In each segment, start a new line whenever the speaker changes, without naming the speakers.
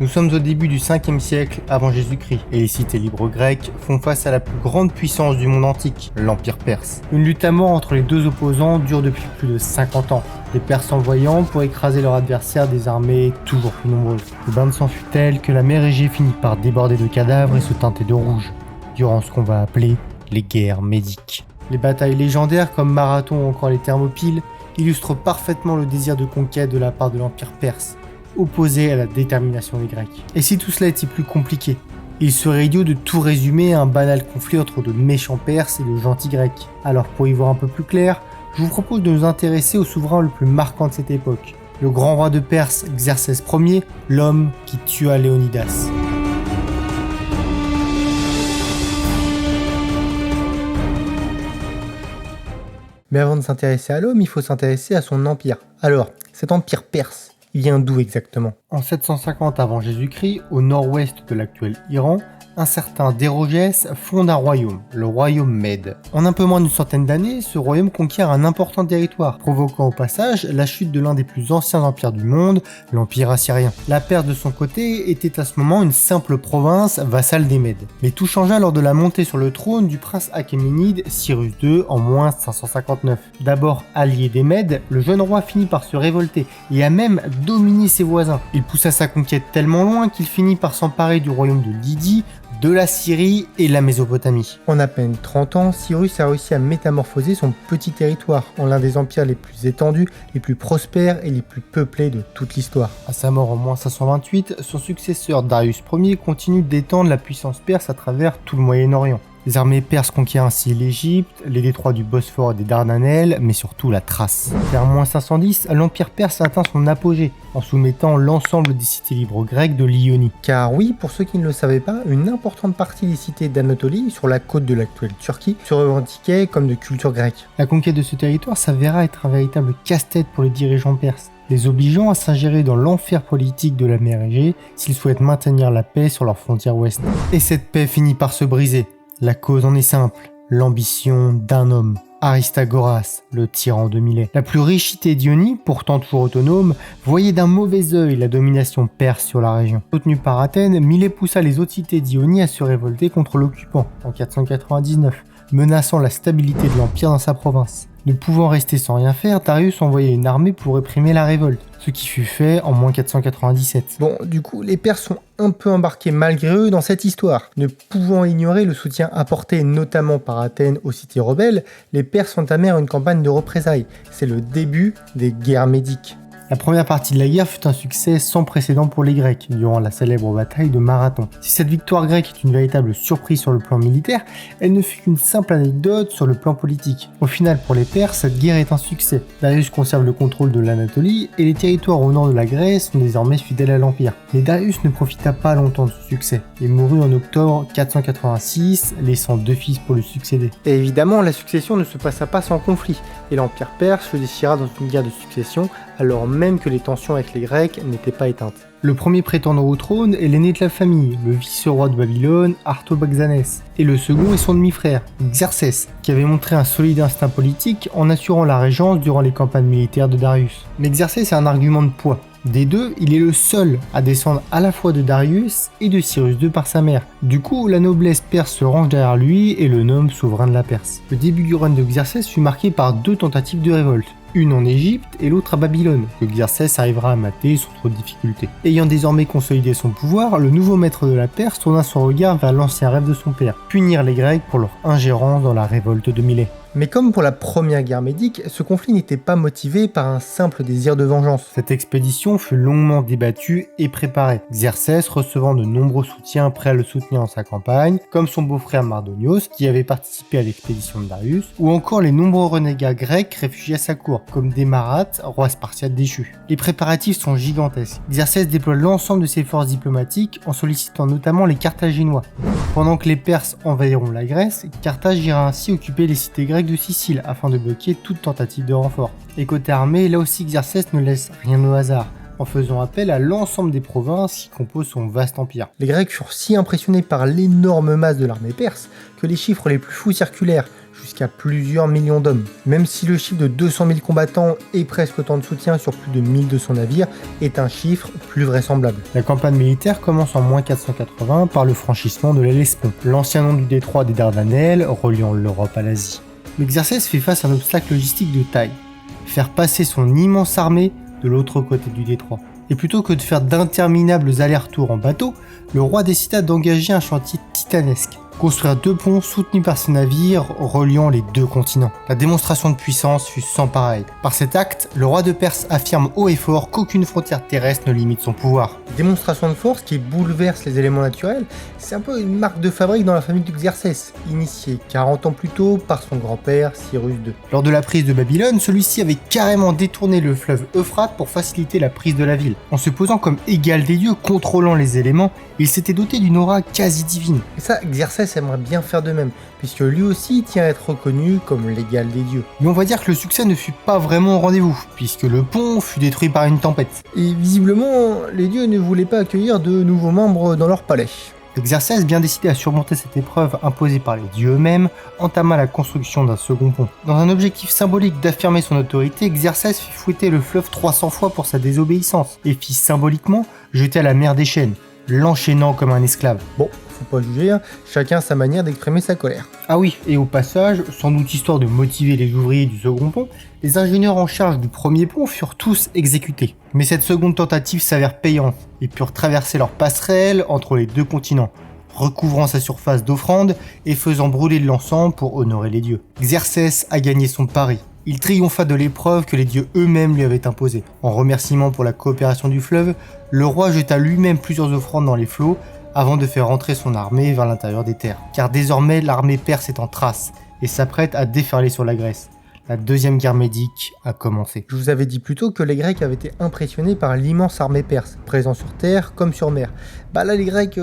Nous sommes au début du 5e siècle avant Jésus-Christ, et les cités libres grecques font face à la plus grande puissance du monde antique, l'Empire perse. Une lutte à mort entre les deux opposants dure depuis plus de 50 ans. Les Perses envoyant pour écraser leur adversaire des armées toujours plus nombreuses. Le bain de sang fut tel que la mer Égée finit par déborder de cadavres et se teinter de rouge, durant ce qu'on va appeler les guerres médiques. Les batailles légendaires comme Marathon ou encore les Thermopyles illustrent parfaitement le désir de conquête de la part de l'Empire perse, opposé à la détermination des Grecs. Et si tout cela était plus compliqué, il serait idiot de tout résumer à un banal conflit entre de méchants Perses et de gentils Grecs. Alors pour y voir un peu plus clair, je vous propose de nous intéresser au souverain le plus marquant de cette époque, le grand roi de Perse Xerxès Ier, l'homme qui tua Léonidas. Mais avant de s'intéresser à l'homme, il faut s'intéresser à son empire. Alors, cet empire perse, il vient d'où exactement ? En 750 avant Jésus-Christ, au nord-ouest de l'actuel Iran, un certain Dérogès fonde un royaume, le royaume Mède. En un peu moins d'une centaine d'années, ce royaume conquiert un important territoire, provoquant au passage la chute de l'un des plus anciens empires du monde, l'Empire assyrien. La Perse de son côté était à ce moment une simple province vassale des Mèdes. Mais tout changea lors de la montée sur le trône du prince achéménide Cyrus II en moins 559. D'abord allié des Mèdes, le jeune roi finit par se révolter et a même dominé ses voisins. Il poussa sa conquête tellement loin qu'il finit par s'emparer du royaume de Lydie, de la Syrie et la Mésopotamie. En à peine 30 ans, Cyrus a réussi à métamorphoser son petit territoire en l'un des empires les plus étendus, les plus prospères et les plus peuplés de toute l'histoire. À sa mort en moins 528, son successeur Darius Ier continue d'étendre la puissance perse à travers tout le Moyen-Orient. Les armées perses conquièrent ainsi l'Égypte, les détroits du Bosphore et des Dardanelles, mais surtout la Thrace. Vers moins 510, l'Empire perse atteint son apogée, en soumettant l'ensemble des cités libres grecques de l'Ionie. Car oui, pour ceux qui ne le savaient pas, une importante partie des cités d'Anatolie, sur la côte de l'actuelle Turquie, se revendiquaient comme de culture grecque. La conquête de ce territoire s'avéra être un véritable casse-tête pour les dirigeants perses, les obligeant à s'ingérer dans l'enfer politique de la mer Égée s'ils souhaitent maintenir la paix sur leur frontière ouest. Et cette paix finit par se briser. La cause en est simple, l'ambition d'un homme, Aristagoras, le tyran de Milet. La plus riche cité d'Ionie, pourtant toujours autonome, voyait d'un mauvais œil la domination perse sur la région. Soutenu par Athènes, Milet poussa les autres cités d'Ionie à se révolter contre l'occupant en 499, menaçant la stabilité de l'empire dans sa province. Ne pouvant rester sans rien faire, Darius envoya une armée pour réprimer la révolte, ce qui fut fait en moins 497. Bon, du coup, les Perses sont un peu embarqués malgré eux dans cette histoire. Ne pouvant ignorer le soutien apporté notamment par Athènes aux cités rebelles, les Perses entamèrent une campagne de représailles. C'est le début des guerres médiques. La première partie de la guerre fut un succès sans précédent pour les Grecs, durant la célèbre bataille de Marathon. Si cette victoire grecque est une véritable surprise sur le plan militaire, elle ne fut qu'une simple anecdote sur le plan politique. Au final, pour les Perses, cette guerre est un succès. Darius conserve le contrôle de l'Anatolie et les territoires au nord de la Grèce sont désormais fidèles à l'Empire. Mais Darius ne profita pas longtemps de ce succès. Il mourut en octobre 486, laissant 2 fils pour lui succéder. Et évidemment, la succession ne se passa pas sans conflit, et l'Empire perse se déchira dans une guerre de succession, alors même que les tensions avec les Grecs n'étaient pas éteintes. Le premier prétendant au trône est l'aîné de la famille, le vice-roi de Babylone, Artabaxanès, et le second est son demi-frère, Xerxès, qui avait montré un solide instinct politique en assurant la régence durant les campagnes militaires de Darius. Mais Xerxès est un argument de poids. Des deux, il est le seul à descendre à la fois de Darius et de Cyrus II par sa mère. Du coup, la noblesse perse se range derrière lui et le nomme souverain de la Perse. Le début du règne de Xerxès fut marqué par 2 tentatives de révolte. Une en Égypte et l'autre à Babylone, que Xerxès arrivera à mater sans trop de difficultés. Ayant désormais consolidé son pouvoir, le nouveau maître de la Perse tourna son regard vers l'ancien rêve de son père, punir les Grecs pour leur ingérence dans la révolte de Milet. Mais comme pour la première guerre médique, ce conflit n'était pas motivé par un simple désir de vengeance. Cette expédition fut longuement débattue et préparée, Xerxès recevant de nombreux soutiens prêts à le soutenir dans sa campagne, comme son beau-frère Mardonios qui avait participé à l'expédition de Darius, ou encore les nombreux renégats grecs réfugiés à sa cour, comme Démarate, roi spartiate déchu. Les préparatifs sont gigantesques. Xerxès déploie l'ensemble de ses forces diplomatiques en sollicitant notamment les Carthaginois. Pendant que les Perses envahiront la Grèce, Carthage ira ainsi occuper les cités grecques de Sicile afin de bloquer toute tentative de renfort. Et côté armée, là aussi Xerxès ne laisse rien au hasard. en faisant appel à l'ensemble des provinces qui composent son vaste empire. Les Grecs furent si impressionnés par l'énorme masse de l'armée perse que les chiffres les plus fous circulèrent, jusqu'à plusieurs millions d'hommes. Même si le chiffre de 200 000 combattants et presque autant de soutien sur plus de 1200 navires est un chiffre plus vraisemblable. La campagne militaire commence en moins 480 par le franchissement de l'Hellespont, l'ancien nom du détroit des Dardanelles reliant l'Europe à l'Asie. Mais Xerxès fait face à un obstacle logistique de taille, faire passer son immense armée de l'autre côté du détroit. Et plutôt que de faire d'interminables allers-retours en bateau, le roi décida d'engager un chantier titanesque. Construire 2 ponts soutenus par ses navires reliant les 2 continents. La démonstration de puissance fut sans pareil. Par cet acte, le roi de Perse affirme haut et fort qu'aucune frontière terrestre ne limite son pouvoir. Démonstration de force qui bouleverse les éléments naturels, c'est un peu une marque de fabrique dans la famille d'Xerxès, initiée 40 ans plus tôt par son grand-père Cyrus II. Lors de la prise de Babylone, celui-ci avait carrément détourné le fleuve Euphrate pour faciliter la prise de la ville. En se posant comme égal des dieux, contrôlant les éléments, il s'était doté d'une aura quasi divine. Et ça, Xerxès aimerait bien faire de même, puisque lui aussi tient à être reconnu comme l'égal des dieux. Mais on va dire que le succès ne fut pas vraiment au rendez-vous, puisque le pont fut détruit par une tempête. Et visiblement, les dieux ne voulaient pas accueillir de nouveaux membres dans leur palais. Xerxès, bien décidé à surmonter cette épreuve imposée par les dieux eux-mêmes, entama la construction d'un second pont. Dans un objectif symbolique d'affirmer son autorité, Xerxès fit fouetter le fleuve 300 fois pour sa désobéissance, et fit symboliquement jeter à la mer des chaînes, l'enchaînant comme un esclave. Bon, faut pas juger, hein. Chacun sa manière d'exprimer sa colère. Ah oui, et au passage, sans doute histoire de motiver les ouvriers du second pont, les ingénieurs en charge du premier pont furent tous exécutés. Mais cette seconde tentative s'avère payante, et purent traverser leur passerelle entre les 2 continents, recouvrant sa surface d'offrandes et faisant brûler de l'encens pour honorer les dieux. Xerxès a gagné son pari. Il triompha de l'épreuve que les dieux eux-mêmes lui avaient imposée. En remerciement pour la coopération du fleuve, le roi jeta lui-même plusieurs offrandes dans les flots avant de faire rentrer son armée vers l'intérieur des terres. Car désormais, l'armée perse est en Thrace et s'apprête à déferler sur la Grèce. La deuxième guerre médique a commencé. Je vous avais dit plus tôt que les Grecs avaient été impressionnés par l'immense armée perse, présente sur terre comme sur mer. Bah là, les Grecs,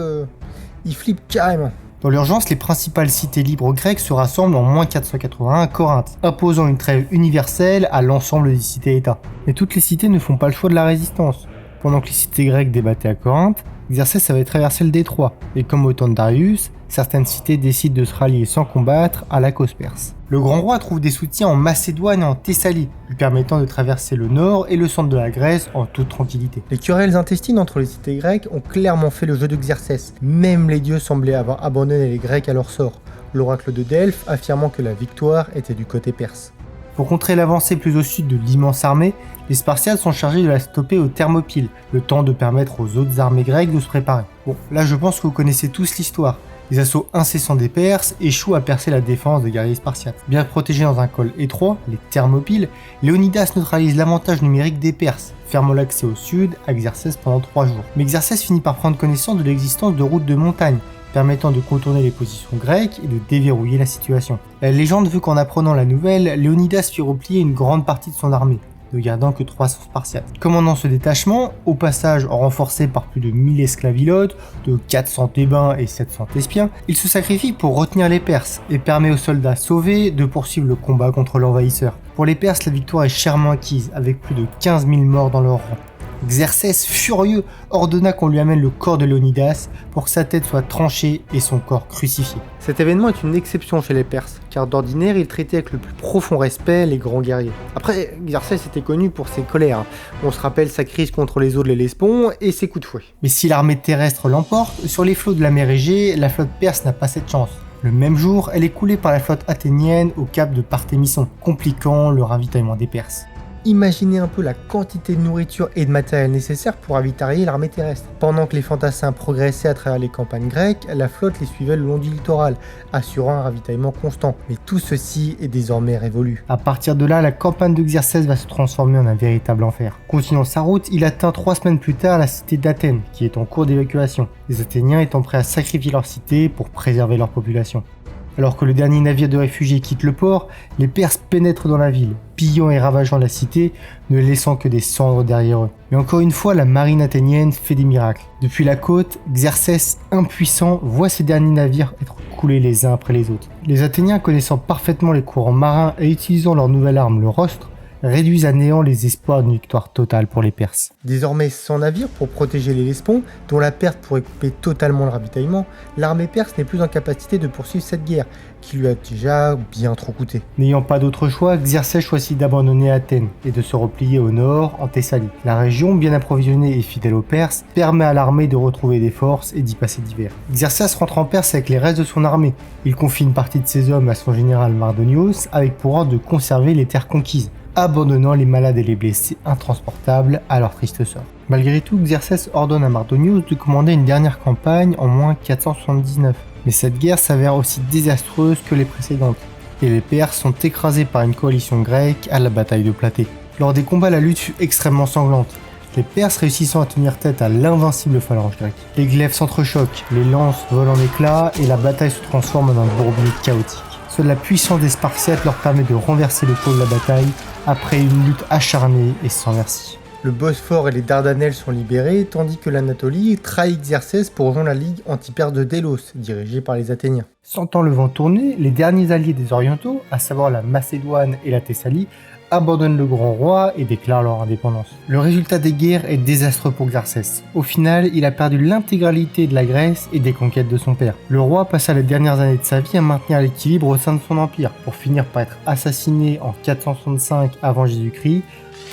ils flippent carrément. Dans l'urgence, les principales cités libres grecques se rassemblent en moins 481 à Corinthe, imposant une trêve universelle à l'ensemble des cités-États. Mais toutes les cités ne font pas le choix de la résistance. Pendant que les cités grecques débattaient à Corinthe, Xerxès avait traversé le détroit, et comme au temps de Darius, certaines cités décident de se rallier sans combattre à la cause perse. Le grand roi trouve des soutiens en Macédoine et en Thessalie, lui permettant de traverser le nord et le centre de la Grèce en toute tranquillité. Les querelles intestines entre les cités grecques ont clairement fait le jeu de Xerxès. Même les dieux semblaient avoir abandonné les Grecs à leur sort, l'oracle de Delphes affirmant que la victoire était du côté perse. Pour contrer l'avancée plus au sud de l'immense armée, les Spartiates sont chargés de la stopper aux Thermopyles, le temps de permettre aux autres armées grecques de se préparer. Bon, là je pense que vous connaissez tous l'histoire. Les assauts incessants des Perses échouent à percer la défense des guerriers spartiates. Bien protégés dans un col étroit, les Thermopyles, Léonidas neutralise l'avantage numérique des Perses, fermant l'accès au sud à Xerxès pendant 3 jours. Mais Xerxès finit par prendre connaissance de l'existence de routes de montagne, permettant de contourner les positions grecques et de déverrouiller la situation. La légende veut qu'en apprenant la nouvelle, Léonidas fit replier une grande partie de son armée, ne gardant que 300 Spartiates. Commandant ce détachement, au passage renforcé par plus de 1000 esclavilotes, de 400 Thébains et 700 Thespiens, il se sacrifie pour retenir les Perses et permet aux soldats sauvés de poursuivre le combat contre l'envahisseur. Pour les Perses, la victoire est chèrement acquise, avec plus de 15 000 morts dans leur rang. Xerxès, furieux, ordonna qu'on lui amène le corps de Léonidas pour que sa tête soit tranchée et son corps crucifié. Cet événement est une exception chez les Perses, car d'ordinaire ils traitaient avec le plus profond respect les grands guerriers. Après, Xerxès était connu pour ses colères. On se rappelle sa crise contre les eaux de l'Hellespont et ses coups de fouet. Mais si l'armée terrestre l'emporte, sur les flots de la mer Égée, la flotte perse n'a pas cette chance. Le même jour, elle est coulée par la flotte athénienne au cap de Parthémisson, compliquant le ravitaillement des Perses. Imaginez un peu la quantité de nourriture et de matériel nécessaire pour ravitailler l'armée terrestre. Pendant que les fantassins progressaient à travers les campagnes grecques, la flotte les suivait le long du littoral, assurant un ravitaillement constant. Mais tout ceci est désormais révolu. À partir de là, la campagne de Xerxès va se transformer en un véritable enfer. Continuant sa route, il atteint 3 semaines plus tard la cité d'Athènes, qui est en cours d'évacuation, les Athéniens étant prêts à sacrifier leur cité pour préserver leur population. Alors que le dernier navire de réfugiés quitte le port, les Perses pénètrent dans la ville, pillant et ravageant la cité, ne laissant que des cendres derrière eux. Mais encore une fois, la marine athénienne fait des miracles. Depuis la côte, Xerxès, impuissant, voit ces derniers navires être coulés les uns après les autres. Les Athéniens, connaissant parfaitement les courants marins et utilisant leur nouvelle arme, le rostre, réduisent à néant les espoirs d'une victoire totale pour les Perses. Désormais sans navire pour protéger l'Hellespont, dont la perte pourrait couper totalement le ravitaillement, l'armée perse n'est plus en capacité de poursuivre cette guerre, qui lui a déjà bien trop coûté. N'ayant pas d'autre choix, Xerxès choisit d'abandonner Athènes et de se replier au nord, en Thessalie. La région, bien approvisionnée et fidèle aux Perses, permet à l'armée de retrouver des forces et d'y passer l'hiver. Xerxès rentre en Perse avec les restes de son armée. Il confie une partie de ses hommes à son général Mardonios, avec pour ordre de conserver les terres conquises, abandonnant les malades et les blessés intransportables à leur triste sort. Malgré tout, Xerxès ordonne à Mardonios de commander une dernière campagne en moins 479. Mais cette guerre s'avère aussi désastreuse que les précédentes, et les Perses sont écrasés par une coalition grecque à la bataille de Platée. Lors des combats, la lutte fut extrêmement sanglante, les Perses réussissant à tenir tête à l'invincible phalange grecque. Les glaives s'entrechoquent, les lances volent en éclats, et la bataille se transforme en un bourbier chaotique. Seule la puissance des Spartiates leur permet de renverser le cours de la bataille après une lutte acharnée et sans merci. Le Bosphore et les Dardanelles sont libérés, tandis que l'Anatolie trahit Xerxès pour rejoindre la Ligue anti-perse de Délos, dirigée par les Athéniens. Sentant le vent tourner, les derniers alliés des Orientaux, à savoir la Macédoine et la Thessalie, abandonnent le grand roi et déclarent leur indépendance. Le résultat des guerres est désastreux pour Xerxès. Au final, il a perdu l'intégralité de la Grèce et des conquêtes de son père. Le roi passa les dernières années de sa vie à maintenir l'équilibre au sein de son empire, pour finir par être assassiné en 465 avant Jésus-Christ,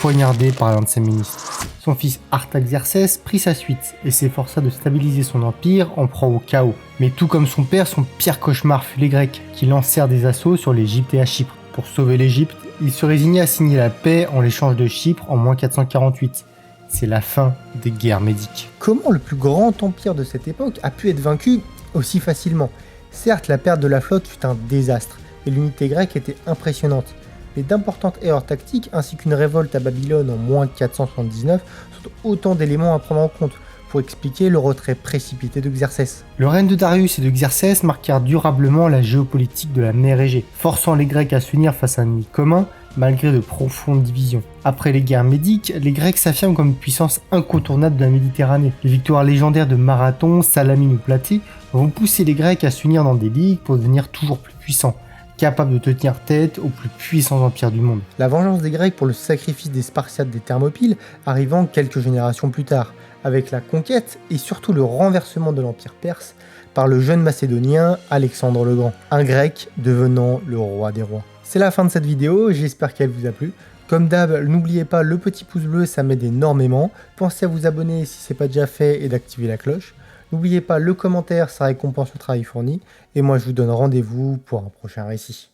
poignardé par l'un de ses ministres. Son fils Artaxerxès prit sa suite et s'efforça de stabiliser son empire en proie au chaos. Mais tout comme son père, son pire cauchemar fut les Grecs, qui lancèrent des assauts sur l'Égypte et à Chypre. Pour sauver l'Égypte, il se résignait à signer la paix en l'échange de Chypre en moins 448. C'est la fin des guerres médiques. Comment le plus grand empire de cette époque a pu être vaincu aussi facilement? Certes, la perte de la flotte fut un désastre, et l'unité grecque était impressionnante. Mais d'importantes erreurs tactiques ainsi qu'une révolte à Babylone en moins 479 sont autant d'éléments à prendre en compte pour expliquer le retrait précipité de Xerxès. Le règne de Darius et de Xerxès marquèrent durablement la géopolitique de la mer Égée, forçant les Grecs à s'unir face à un ennemi commun malgré de profondes divisions. Après les guerres médiques, les Grecs s'affirment comme une puissance incontournable de la Méditerranée. Les victoires légendaires de Marathon, Salamine ou Platée vont pousser les Grecs à s'unir dans des ligues pour devenir toujours plus puissants, capable de tenir tête aux plus puissants empires du monde. La vengeance des Grecs pour le sacrifice des Spartiates des Thermopyles arrivant quelques générations plus tard, avec la conquête et surtout le renversement de l'empire perse par le jeune macédonien Alexandre le Grand, un grec devenant le roi des rois. C'est la fin de cette vidéo, j'espère qu'elle vous a plu. Comme d'hab, n'oubliez pas le petit pouce bleu, ça m'aide énormément. Pensez à vous abonner si ce n'est pas déjà fait et d'activer la cloche. N'oubliez pas le commentaire, ça récompense le travail fourni. Et moi je vous donne rendez-vous pour un prochain récit.